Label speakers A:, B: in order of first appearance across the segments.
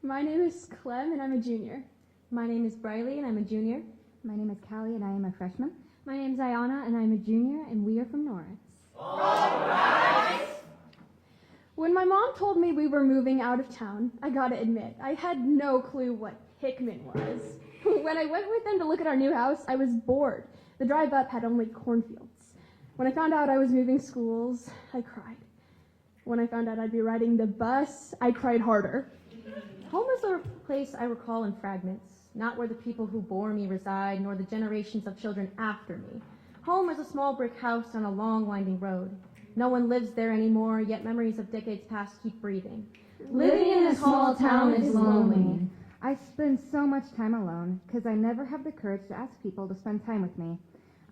A: My name is Clem, and I'm a junior.
B: My name is Briley, and I'm a junior.
C: My name is Callie, and I am a freshman.
D: My name is Ayana, and I'm a junior, and we are from Norris.
E: All right!
A: When my mom told me we were moving out of town, I gotta admit, I had no clue what Hickman was. When I went with them to look at our new house, I was bored. The drive up had only cornfields. When I found out I was moving schools, I cried. When I found out I'd be riding the bus, I cried harder.
B: Home is a place I recall in fragments, not where the people who bore me reside, nor the generations of children after me. Home is a small brick house on a long, winding road. No one lives there anymore, yet memories of decades past keep breathing.
D: Living in a small town is lonely.
C: I spend so much time alone because I never have the courage to ask people to spend time with me.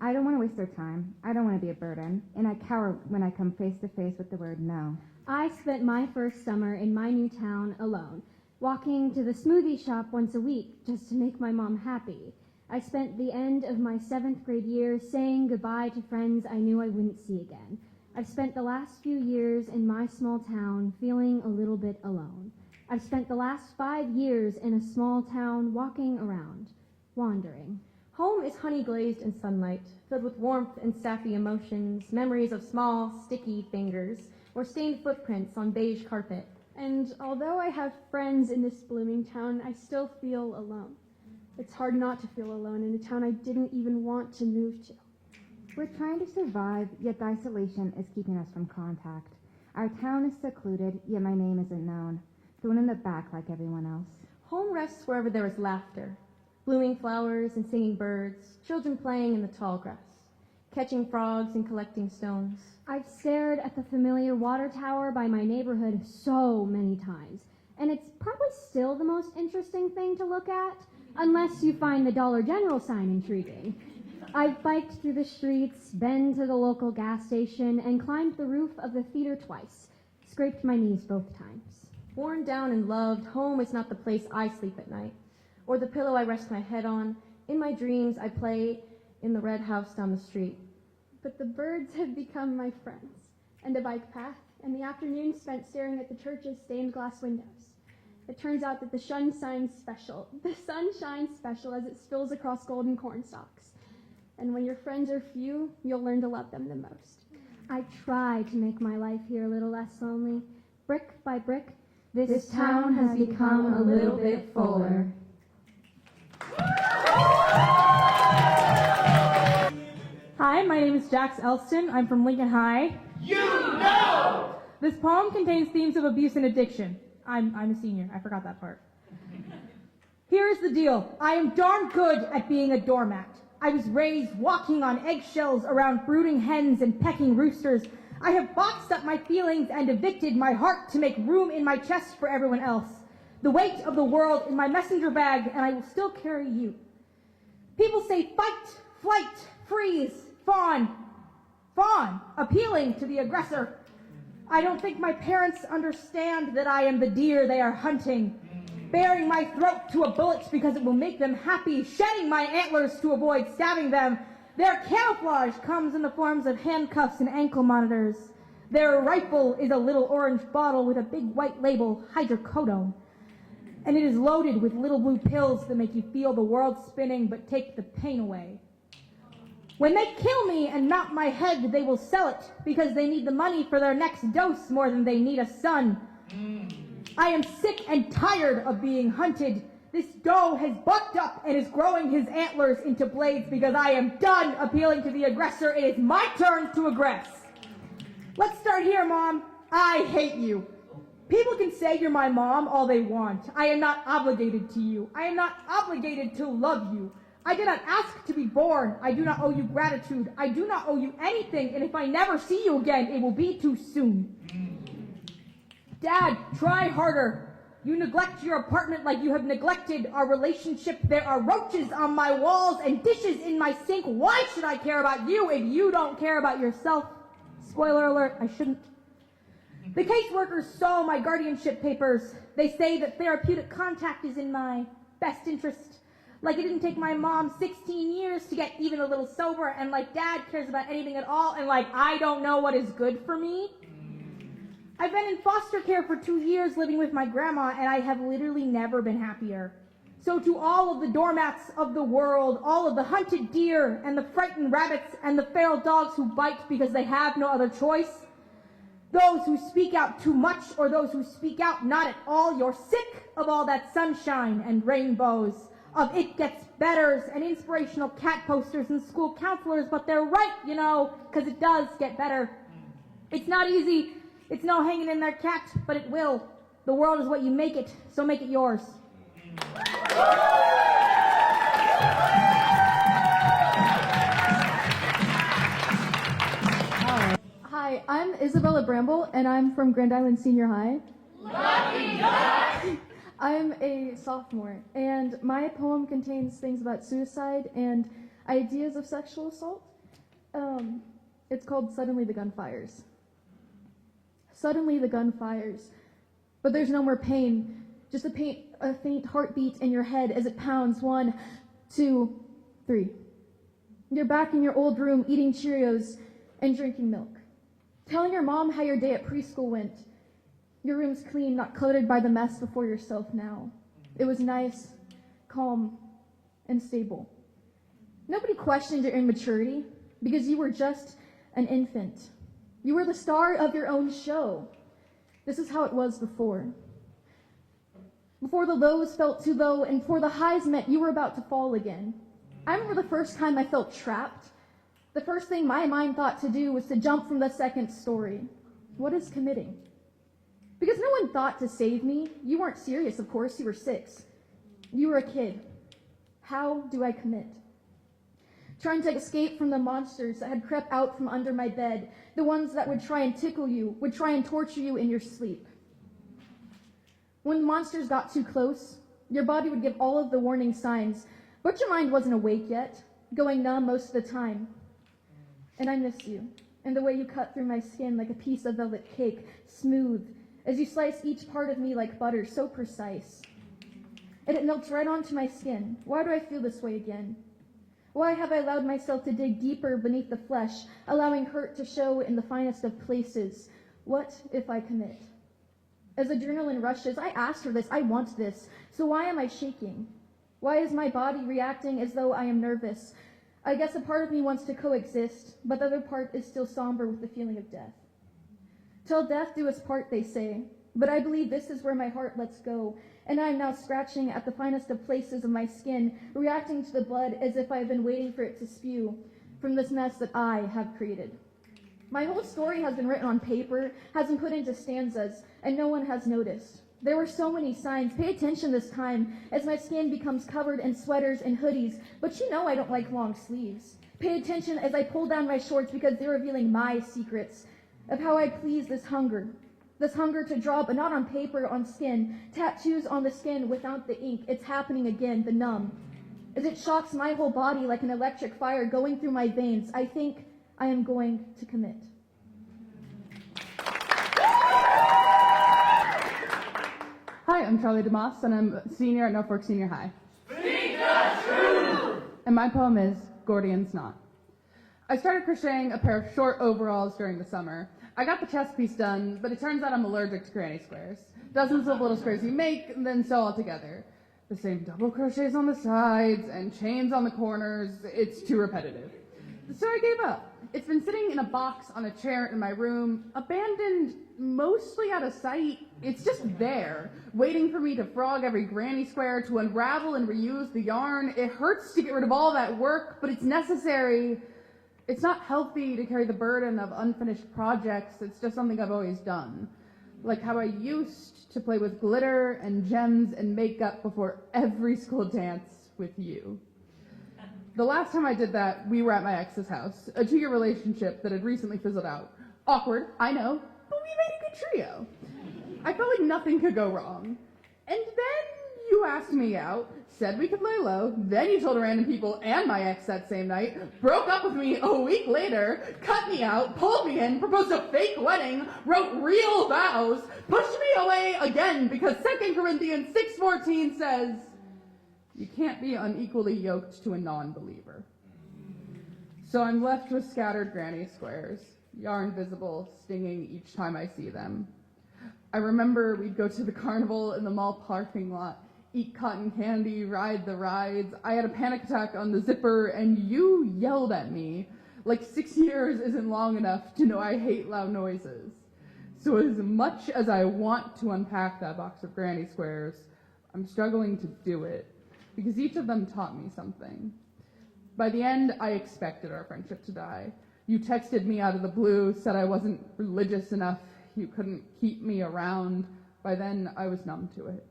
C: I don't want to waste their time. I don't want to be a burden. And I cower when I come face to face with the word no.
D: I spent my first summer in my new town alone, walking to the smoothie shop once a week just to make my mom happy. I spent the end of my 7th grade year saying goodbye to friends I knew I wouldn't see again. I've spent the last few years in my small town feeling a little bit alone. I've spent the last 5 years in a small town walking around, wandering.
B: Home is honey glazed in sunlight, filled with warmth and sappy emotions, memories of small, sticky fingers, or stained footprints on beige carpet.
A: And although I have friends in this blooming town, I still feel alone. It's hard not to feel alone in a town I didn't even want to move to.
C: We're trying to survive, yet the isolation is keeping us from contact. Our town is secluded, yet my name isn't known. Thrown in the back like everyone else.
B: Home rests wherever there is laughter, blooming flowers and singing birds, children playing in the tall grass, catching frogs and collecting stones.
D: I've stared at the familiar water tower by my neighborhood so many times, and it's probably still the most interesting thing to look at, unless you find the Dollar General sign intriguing. I've biked through the streets, been to the local gas station, and climbed the roof of the theater twice, scraped my knees both times.
B: Worn down and loved, home is not the place I sleep at night, or the pillow I rest my head on. In my dreams, I play in the red house down the street.
A: But the birds have become my friends, and a bike path, and the afternoon spent staring at the church's stained glass windows. It turns out that the sun shines special as it spills across golden corn stalks. And when your friends are few, you'll learn to love them the most.
D: I try to make my life here a little less lonely. Brick by brick, this town has become a little bit fuller.
F: Hi, my name is Jax Elston. I'm from Lincoln High.
E: You know!
F: This poem contains themes of abuse and addiction. I'm a senior. I forgot that part. Here's the deal. I am darn good at being a doormat. I was raised walking on eggshells around brooding hens and pecking roosters. I have boxed up my feelings and evicted my heart to make room in my chest for everyone else. The weight of the world in my messenger bag, and I will still carry you. People say fight, flight, freeze, fawn, appealing to the aggressor. I don't think my parents understand that I am the deer they are hunting, baring my throat to a bullet because it will make them happy, shedding my antlers to avoid stabbing them. Their camouflage comes in the forms of handcuffs and ankle monitors. Their rifle is a little orange bottle with a big white label, hydrocodone. And it is loaded with little blue pills that make you feel the world spinning but take the pain away. When they kill me and mount my head, they will sell it because they need the money for their next dose more than they need a son. I am sick and tired of being hunted. This doe has bucked up and is growing his antlers into blades because I am done appealing to the aggressor. It is my turn to aggress. Let's start here, Mom. I hate you. People can say you're my mom all they want. I am not obligated to you. I am not obligated to love you. I did not ask to be born. I do not owe you gratitude. I do not owe you anything, and if I never see you again, it will be too soon. Dad, try harder. You neglect your apartment like you have neglected our relationship. There are roaches on my walls and dishes in my sink. Why should I care about you if you don't care about yourself? Spoiler alert, I shouldn't. The caseworkers saw my guardianship papers. They say that therapeutic contact is in my best interest. Like it didn't take my mom 16 years to get even a little sober, and like Dad cares about anything at all, and like I don't know what is good for me. I've been in foster care for 2 years living with my grandma, and I have literally never been happier. So to all of the doormats of the world, all of the hunted deer and the frightened rabbits and the feral dogs who bite because they have no other choice, those who speak out too much or those who speak out not at all, you're sick of all that sunshine and rainbows, of it gets betters and inspirational cat posters and school counselors, but they're right, you know, because it does get better. It's not easy. It's no hanging in there, cat, but it will. The world is what you make it, so make it yours.
A: Hi, I'm Isabella Bramble, and I'm from Grand Island Senior High.
E: Lucky duck!
A: I'm a sophomore, and my poem contains things about suicide and ideas of sexual assault. It's called Suddenly the Gun Fires. Suddenly the gun fires, but there's no more pain, just a faint heartbeat in your head as it pounds. 1, 2, 3. You're back in your old room eating Cheerios and drinking milk, telling your mom how your day at preschool went. Your room's clean, not cluttered by the mess before yourself now. It was nice, calm, and stable. Nobody questioned your immaturity because you were just an infant. You were the star of your own show. This is how it was before. Before the lows felt too low and before the highs meant you were about to fall again. I remember the first time I felt trapped. The first thing my mind thought to do was to jump from the second story. What is committing? Because no one thought to save me. You weren't serious, of course. You were 6. You were a kid. How do I commit? Trying to escape from the monsters that had crept out from under my bed, the ones that would try and tickle you, would try and torture you in your sleep. When the monsters got too close, your body would give all of the warning signs, but your mind wasn't awake yet, going numb most of the time. And I miss you, and the way you cut through my skin like a piece of velvet cake, smooth, as you slice each part of me like butter, so precise. And it melts right onto my skin. Why do I feel this way again? Why have I allowed myself to dig deeper beneath the flesh, allowing hurt to show in the finest of places? What if I commit? As adrenaline rushes, I asked for this, I want this, so why am I shaking? Why is my body reacting as though I am nervous? I guess a part of me wants to coexist, but the other part is still somber with the feeling of death. Till death do us part, they say, but I believe this is where my heart lets go, and I am now scratching at the finest of places of my skin, reacting to the blood as if I have been waiting for it to spew from this mess that I have created. My whole story has been written on paper, has been put into stanzas, and no one has noticed. There were so many signs. Pay attention this time as my skin becomes covered in sweaters and hoodies, but you know I don't like long sleeves. Pay attention as I pull down my shorts because they're revealing my secrets of how I please this hunger to draw, but not on paper, on skin, tattoos on the skin without the ink. It's happening again, the numb. As it shocks my whole body like an electric fire going through my veins, I think I am going to commit.
G: Hi, I'm Charlie DeMoss, and I'm a senior at Norfolk Senior High.
E: Speak the truth!
G: And my poem is Gordian's Knot. I started crocheting a pair of short overalls during the summer. I got the chest piece done, but it turns out I'm allergic to granny squares. Dozens of little squares you make and then sew all together. The same double crochets on the sides and chains on the corners. It's too repetitive. So I gave up. It's been sitting in a box on a chair in my room, abandoned, mostly out of sight. It's just there, waiting for me to frog every granny square, to unravel and reuse the yarn. It hurts to get rid of all that work, but it's necessary. It's not healthy to carry the burden of unfinished projects. It's just something I've always done. Like how I used to play with glitter and gems and makeup before every school dance with you. The last time I did that, we were at my ex's house, a 2-year relationship that had recently fizzled out. Awkward, I know, but we made a good trio. I felt like nothing could go wrong. And then you asked me out, said we could lay low, then you told random people and my ex that same night, broke up with me a week later, cut me out, pulled me in, proposed a fake wedding, wrote real vows, pushed me away again because 2 Corinthians 6:14 says, you can't be unequally yoked to a non-believer. So I'm left with scattered granny squares, yarn visible, stinging each time I see them. I remember we'd go to the carnival in the mall parking lot, eat cotton candy, ride the rides. I had a panic attack on the zipper, and you yelled at me. Like 6 years isn't long enough to know I hate loud noises. So as much as I want to unpack that box of granny squares, I'm struggling to do it, because each of them taught me something. By the end, I expected our friendship to die. You texted me out of the blue, said I wasn't religious enough, you couldn't keep me around. By then, I was numb to it.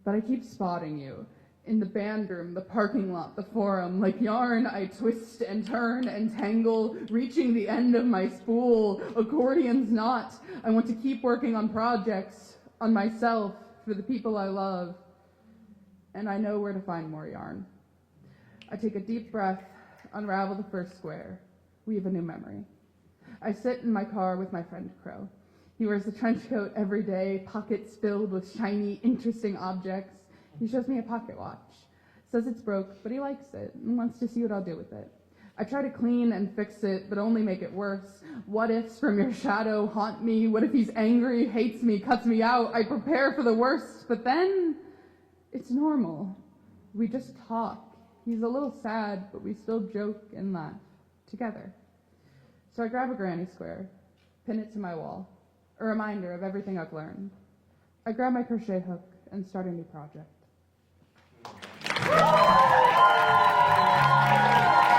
G: But I keep spotting you. In the band room, the parking lot, the forum, like yarn, I twist and turn and tangle, reaching the end of my spool. Accordion's not. I want to keep working on projects, on myself, for the people I love. And I know where to find more yarn. I take a deep breath, unravel the first square, weave a new memory. I sit in my car with my friend Crow. He wears a trench coat every day, pockets filled with shiny, interesting objects. He shows me a pocket watch, says it's broke, but he likes it and wants to see what I'll do with it. I try to clean and fix it, but only make it worse. What ifs from your shadow haunt me? What if he's angry, hates me, cuts me out? I prepare for the worst, but then it's normal. We just talk. He's a little sad, but we still joke and laugh together. So I grab a granny square, pin it to my wall, a reminder of everything I've learned. I grab my crochet hook and start a new project.